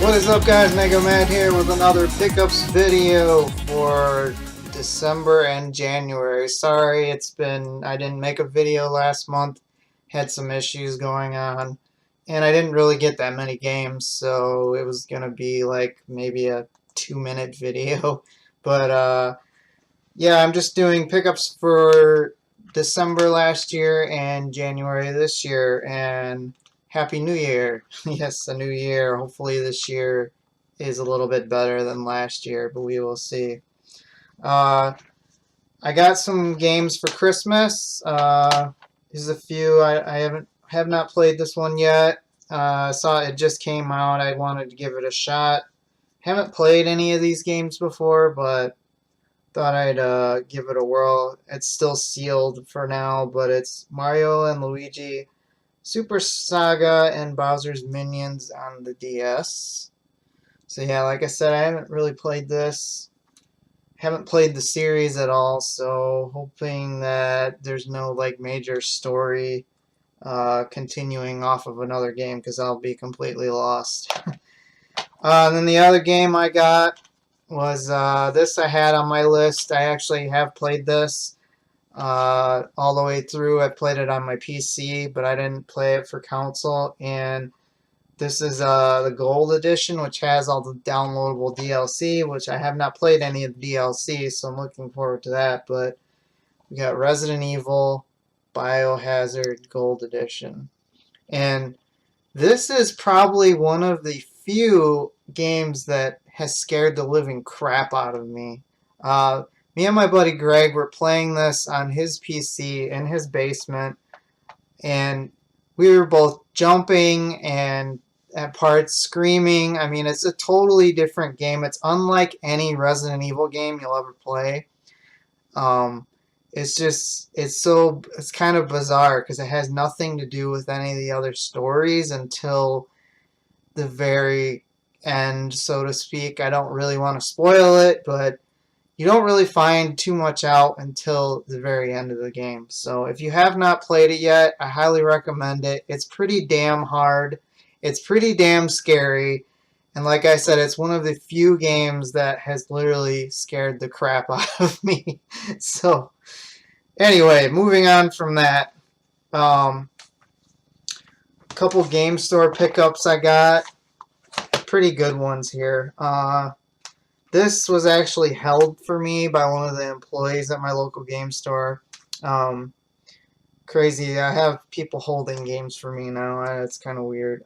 What is up, guys? Mega Matt here with another pickups video for December and January. Sorry, I didn't make a video last month, had some issues going on, and I didn't really get that many games, so it was gonna be like maybe a 2-minute video. But yeah, I'm just doing pickups for December last year and January this year, and Happy New Year. Yes, a new year. Hopefully this year is a little bit better than last year, but we will see. I got some games for Christmas. There's a few. I have not played this one yet. Saw it just came out. I wanted to give it a shot. Haven't played any of these games before, but thought I'd give it a whirl. It's still sealed for now, but it's Mario and Luigi Super Saga and Bowser's Minions on the DS. So yeah, like I said, I haven't really played this. Haven't played the series at all, so hoping that there's no like major story continuing off of another game, because I'll be completely lost. And then the other game I got was this I had on my list. I actually have played this all the way through. I played it on my PC, but I didn't play it for console. And this is the Gold Edition, which has all the downloadable DLC, which I have not played any of the DLC, so I'm looking forward to that. But we got Resident Evil Biohazard Gold Edition. And this is probably one of the few games that has scared the living crap out of me. Me and my buddy Greg were playing this on his PC in his basement, and we were both jumping and at parts screaming. I mean, it's a totally different game. It's unlike any Resident Evil game you'll ever play. It's kind of bizarre because it has nothing to do with any of the other stories until the very end, so to speak. I don't really want to spoil it, but you don't really find too much out until the very end of the game. So if you have not played it yet, I highly recommend it. It's pretty damn hard. It's pretty damn scary. And like I said, it's one of the few games that has literally scared the crap out of me. So anyway, moving on from that. A couple game store pickups I got. Pretty good ones here. This was actually held for me by one of the employees at my local game store. Crazy. I have people holding games for me now. It's kind of weird.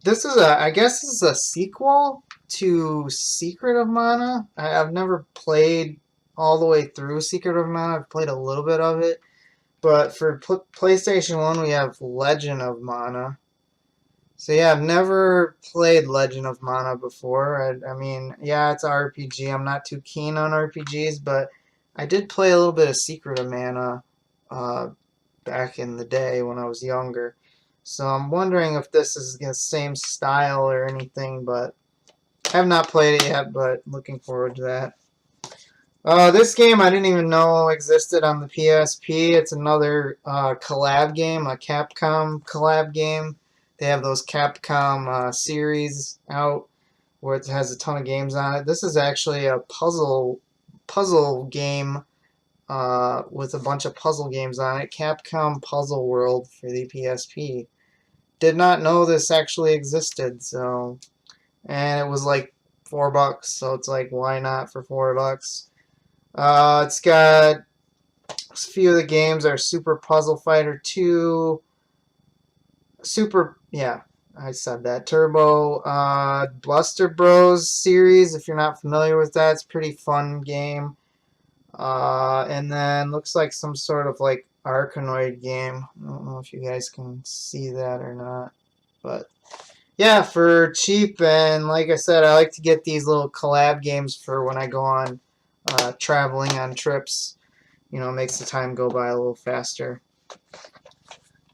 This is I guess this is a sequel to Secret of Mana. I've never played all the way through Secret of Mana. I've played a little bit of it. But for PlayStation 1, we have Legend of Mana. So yeah, I've never played Legend of Mana before. I mean, yeah, it's an RPG. I'm not too keen on RPGs, but I did play a little bit of Secret of Mana back in the day when I was younger. So I'm wondering if this is the same style or anything, but I have not played it yet, but looking forward to that. This game I didn't even know existed on the PSP. It's another collab game, a Capcom collab game. They have those Capcom series out where it has a ton of games on it. This is actually a puzzle game with a bunch of puzzle games on it. Capcom Puzzle World for the PSP. Did not know this actually existed, so, and it was like $4, so it's like, why not for $4? It's got a few of the games are Super Puzzle Fighter 2. Yeah, I said that. Turbo, Bluster Bros series, if you're not familiar with that, it's a pretty fun game. And then looks like some sort of like Arkanoid game. I don't know if you guys can see that or not, but yeah, for cheap, and like I said, I like to get these little collab games for when I go on traveling on trips. You know, it makes the time go by a little faster.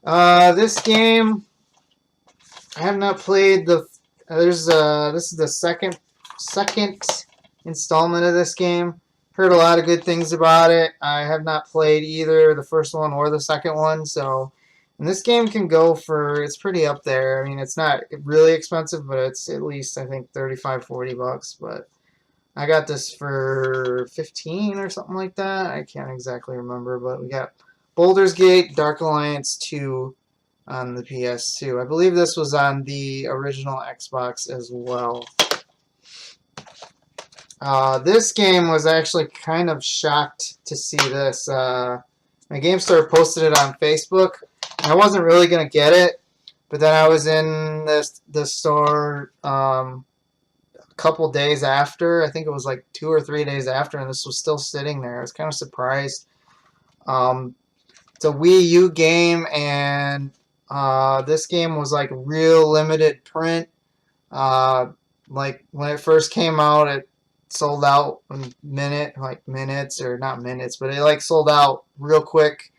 This game, I have not played the. This is the second installment of this game. Heard a lot of good things about it. I have not played either the first one or the second one, so And this game can go for, it's pretty up there. I mean, it's not really expensive, but it's at least, I think, 35, 40 bucks. But I got this for 15 or something like that. I can't exactly remember, but we got Baldur's Gate Dark Alliance 2 on the PS2. I believe this was on the original Xbox as well. This game was actually kind of shocked to see this. My game store posted it on Facebook. I wasn't really going to get it, but then I was in the store a couple days after. I think it was like 2 or 3 days after, and this was still sitting there. I was kind of surprised. It's a Wii U game, and this game was like real limited print. Like when it first came out, it sold out in minutes, or not minutes, but it like sold out real quick,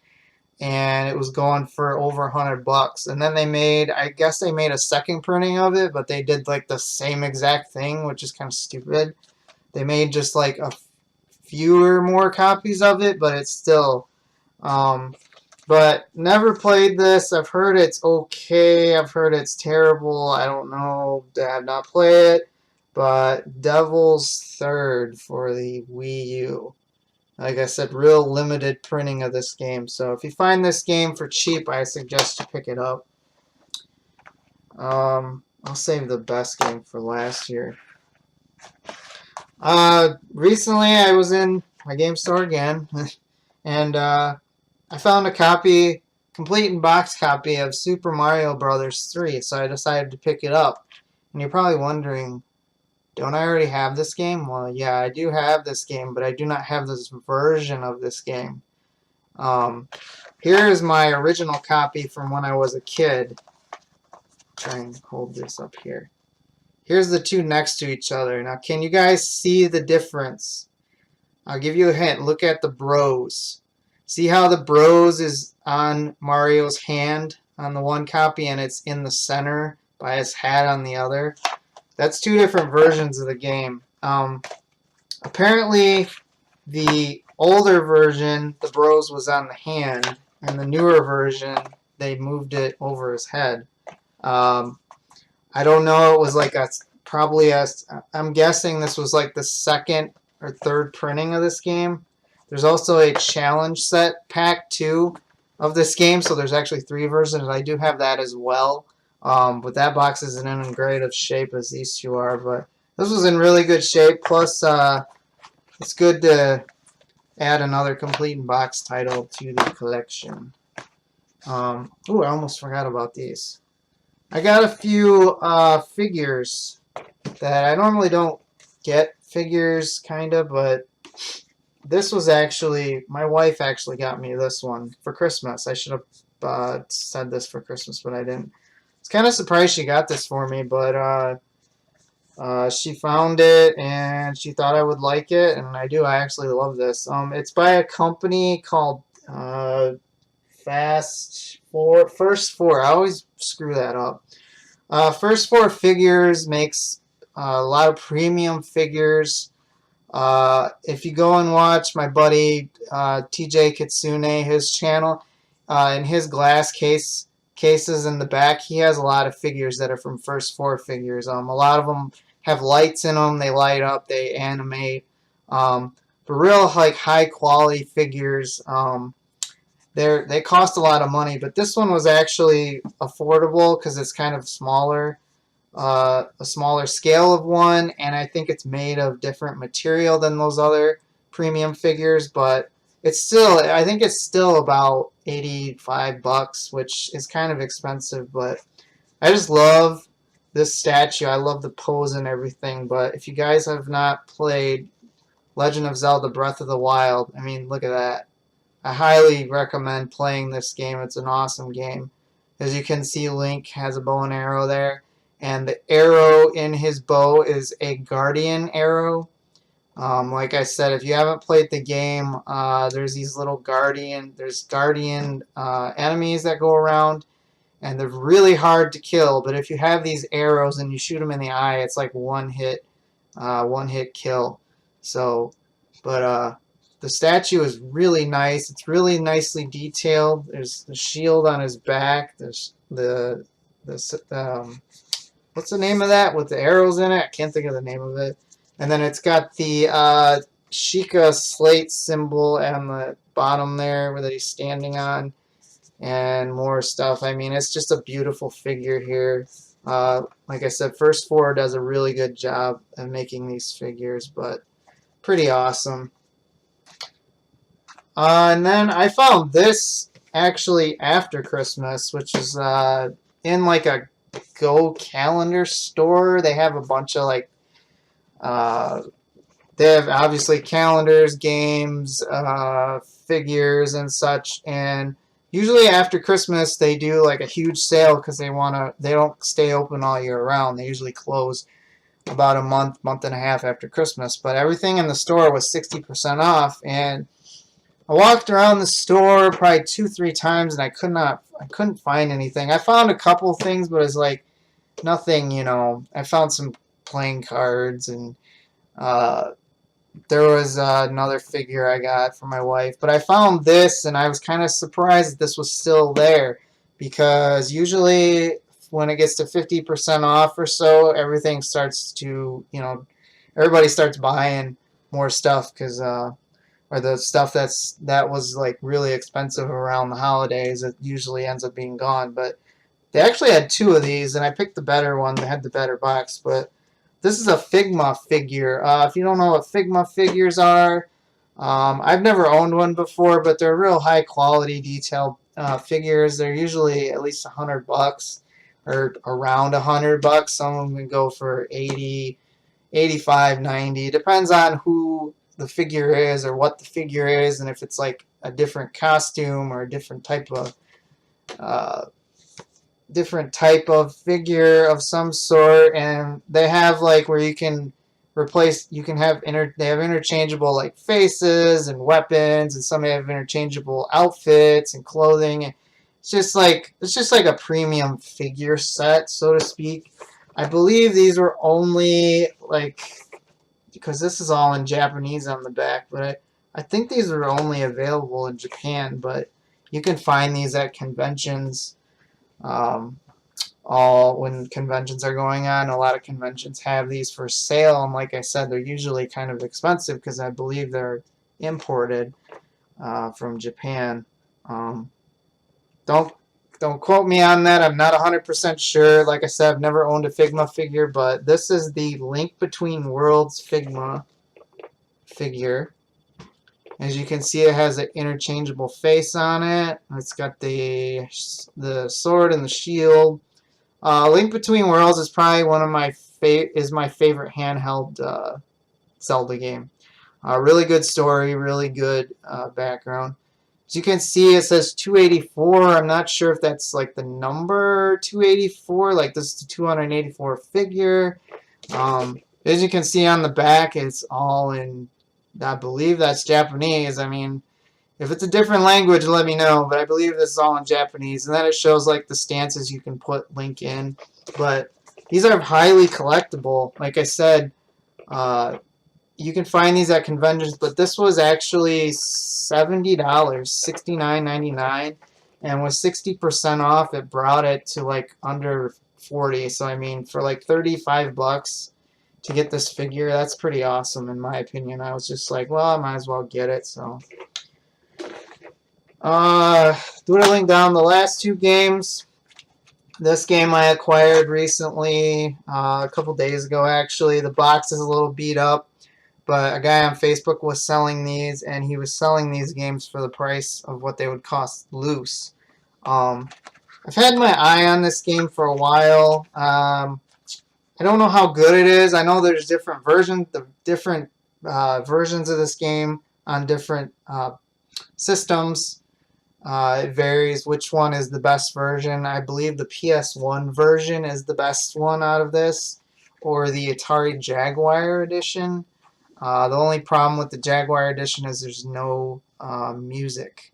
and it was going for over $100. And then I guess they made a second printing of it, but they did like the same exact thing, which is kind of stupid. They made just like a fewer more copies of it, but it's still but never played this. I've heard it's okay. I've heard it's terrible. I don't know. I have not played it. But Devil's Third for the Wii U. Like I said, real limited printing of this game. So if you find this game for cheap, I suggest you pick it up. I'll save the best game for last year. Recently I was in my game store again, and I found a copy, complete in box copy of Super Mario Bros. 3, so I decided to pick it up. And you're probably wondering, don't I already have this game? Well, yeah, I do have this game, but I do not have this version of this game. Here is my original copy from when I was a kid. Try and hold this up here. Here's the two next to each other. Now, can you guys see the difference? I'll give you a hint. Look at the Bros. See how the Bros is on Mario's hand on the one copy, and it's in the center by his hat on the other? That's two different versions of the game. Apparently, the older version, the Bros was on the hand, and the newer version, they moved it over his head. I don't know. It was like I'm guessing this was like the second or third printing of this game. There's also a challenge set pack too of this game, so there's actually 3 versions. I do have that as well, but that box isn't in great of shape as these two are. But this was in really good shape. Plus, it's good to add another complete in box title to the collection. Ooh, I almost forgot about these. I got a few figures that I normally don't get figures, kinda, but this was actually, my wife actually got me this one for Christmas. I should have said this for Christmas, but I didn't. It's kind of surprised she got this for me, but she found it and she thought I would like it, and I do. I actually love this. It's by a company called First 4. I always screw that up. First 4 Figures makes a lot of premium figures. If you go and watch my buddy TJ Kitsune, his channel, in his glass cases in the back, he has a lot of figures that are from First 4 Figures. A lot of them have lights in them, they light up, they animate. But real like high quality figures. They cost a lot of money, but this one was actually affordable because it's kind of smaller. A smaller scale of one, and I think it's made of different material than those other premium figures, but it's still, I think it's still about 85 bucks, which is kind of expensive, but I just love this statue. I love the pose and everything. But if you guys have not played Legend of Zelda Breath of the Wild, I mean, look at that. I highly recommend playing this game. It's an awesome game. As you can see, Link has a bow and arrow there. And the arrow in his bow is a guardian arrow. Like I said, if you haven't played the game, there's these little guardian enemies that go around, and they're really hard to kill. But if you have these arrows and you shoot them in the eye, it's like one hit kill. So, but the statue is really nice. It's really nicely detailed. There's the shield on his back. There's the what's the name of that with the arrows in it? I can't think of the name of it. And then it's got the Sheikah slate symbol on the bottom there that he's standing on, and more stuff. I mean, it's just a beautiful figure here. Like I said, First 4 does a really good job of making these figures, but pretty awesome. And then I found this actually after Christmas, which is in like a Go calendar store. They have a bunch of like they have obviously calendars, games, figures, and such. And usually after Christmas, they do like a huge sale because they don't stay open all year round. They usually close about a month and a half after Christmas. But everything in the store was 60% off, and I walked around the store probably 2-3 times, and I couldn't find anything. I found a couple things, but it's like nothing, you know. I found some playing cards, and there was another figure I got for my wife. But I found this, and I was kind of surprised that this was still there, because usually when it gets to 50% off or so, everything starts to, you know, everybody starts buying more stuff because or the stuff that was like really expensive around the holidays, it usually ends up being gone. But they actually had 2 of these, and I picked the better one. They had the better box. But this is a Figma figure. If you don't know what Figma figures are, I've never owned one before, but they're real high quality detailed figures. They're usually at least $100 or around $100. Some of them can go for 80, 85, 90. Depends on who the figure is or what the figure is, and if it's like a different costume or a different type of figure of some sort. And they have like where you can replace, you can have they have interchangeable like faces and weapons, and some have interchangeable outfits and clothing. It's just like a premium figure set, so to speak. I believe these were only like, because this is all in Japanese on the back, but I think these are only available in Japan, but you can find these at conventions. All when conventions are going on, a lot of conventions have these for sale, and like I said, they're usually kind of expensive because I believe they're imported from Japan. Don't quote me on that. I'm not 100% sure. Like I said, I've never owned a Figma figure, but this is the Link Between Worlds Figma figure. As you can see, it has an interchangeable face on it. It's got the sword and the shield. Link Between Worlds is probably one of my favorite handheld Zelda game. Really good story, really good background. As you can see, it says 284. I'm not sure if that's like the number 284, like this is the 284 figure. As you can see on the back, it's all in, I believe that's Japanese. I mean, if it's a different language, let me know, but I believe this is all in Japanese. And then it shows like the stances you can put Link in. But these are highly collectible. Like I said, you can find these at conventions, but this was actually $70, $69.99, and with 60% off, it brought it to like under 40. So I mean, for like $35 to get this figure, that's pretty awesome in my opinion. I was just like, well, I might as well get it. So dwindling down the last 2 games. This game I acquired recently, a couple days ago actually. The box is a little beat up, but a guy on Facebook was selling these, and he was selling these games for the price of what they would cost loose. I've had my eye on this game for a while. I don't know how good it is. I know there's different versions, versions of this game on different systems. It varies which one is the best version. I believe the PS1 version is the best one out of this, or the Atari Jaguar edition. The only problem with the Jaguar edition is there's no music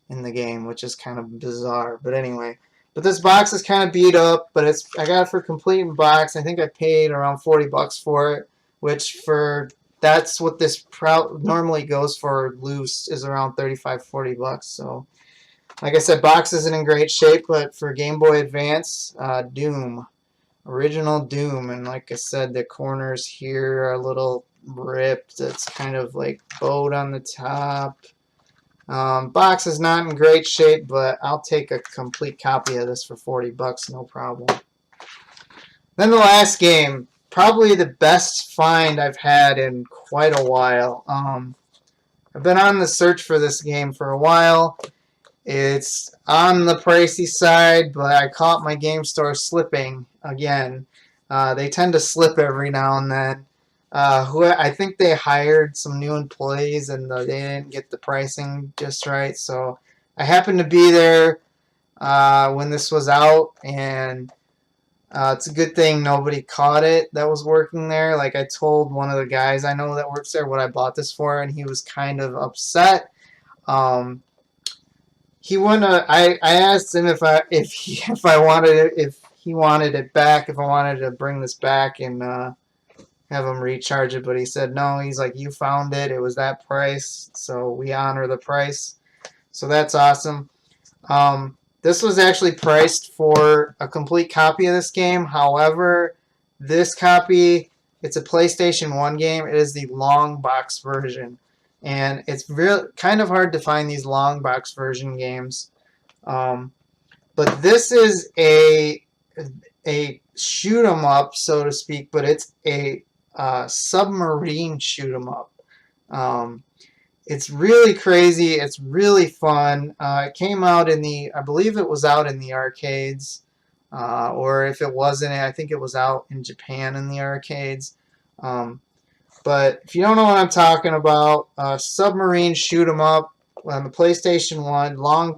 in the game, which is kind of bizarre. But anyway, but this box is kind of beat up, but I got it for complete box. I think I paid around $40 for it, which for that's what this normally goes for loose, is around 35, 40 bucks. So, like I said, box isn't in great shape, but for Game Boy Advance, Doom. Original Doom. And like I said, the corners here are a little ripped. It's kind of like bowed on the top. Box is not in great shape, but I'll take a complete copy of this for 40 bucks, no problem. Then the last game, probably the best find I've had in quite a while. I've been on the search for this game for a while. It's on the pricey side, but I caught my game store slipping again. They tend to slip every now and then. I think they hired some new employees and they didn't get the pricing just right. So I happened to be there when this was out, and it's a good thing nobody caught it that was working there. Like, I told one of the guys I know that works there what I bought this for, and he was kind of upset. He wouldn't. I asked him if I wanted it, if he wanted it back, if I wanted to bring this back and have him recharge it, but he said no. He's like, you found it. It was that price, so we honor the price. So that's awesome. This was actually priced for a complete copy of this game. However, this copy, it's a PlayStation 1 game. It is the long box version. And it's kind of hard to find these long box version games. But this is a shoot 'em up, so to speak, but it's a submarine shoot 'em up. It's really crazy. It's really fun. It came out in I believe it was out in the arcades, or if it wasn't, I think it was out in Japan in the arcades. But if you don't know what I'm talking about, submarine shoot 'em up on the PlayStation 1, long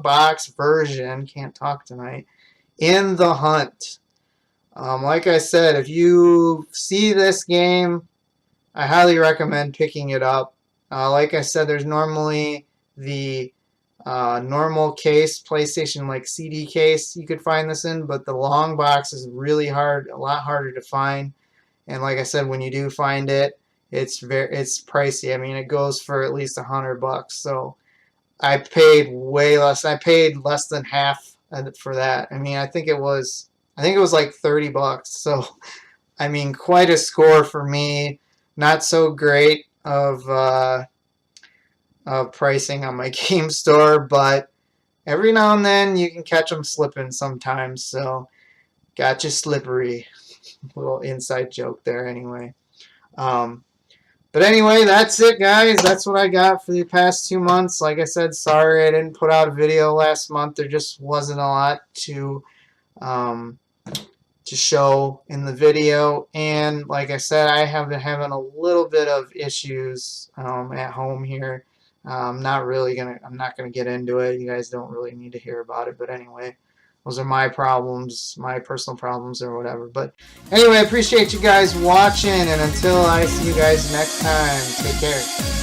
box version, can't talk tonight, in the hunt. Like I said, if you see this game, I highly recommend picking it up. Like I said, there's normally the normal case, PlayStation like CD case you could find this in, but the long box is really hard, a lot harder to find. And like I said, when you do find it, it's pricey. I mean, it goes for at least $100. So I paid way less. I paid less than half for that. I mean, I think it was like $30. So I mean, quite a score for me. Not so great of pricing on my game store, but every now and then you can catch them slipping sometimes. So gotcha, slippery. Little inside joke there anyway. But anyway, that's it, guys. That's what I got for the past 2 months. Like I said, sorry I didn't put out a video last month. There just wasn't a lot to show in the video, and like I said, I have been having a little bit of issues at home here. I'm not gonna get into it. You guys don't really need to hear about it, but anyway, those are my problems, my personal problems or whatever. But anyway, I appreciate you guys watching, and until I see you guys next time, take care.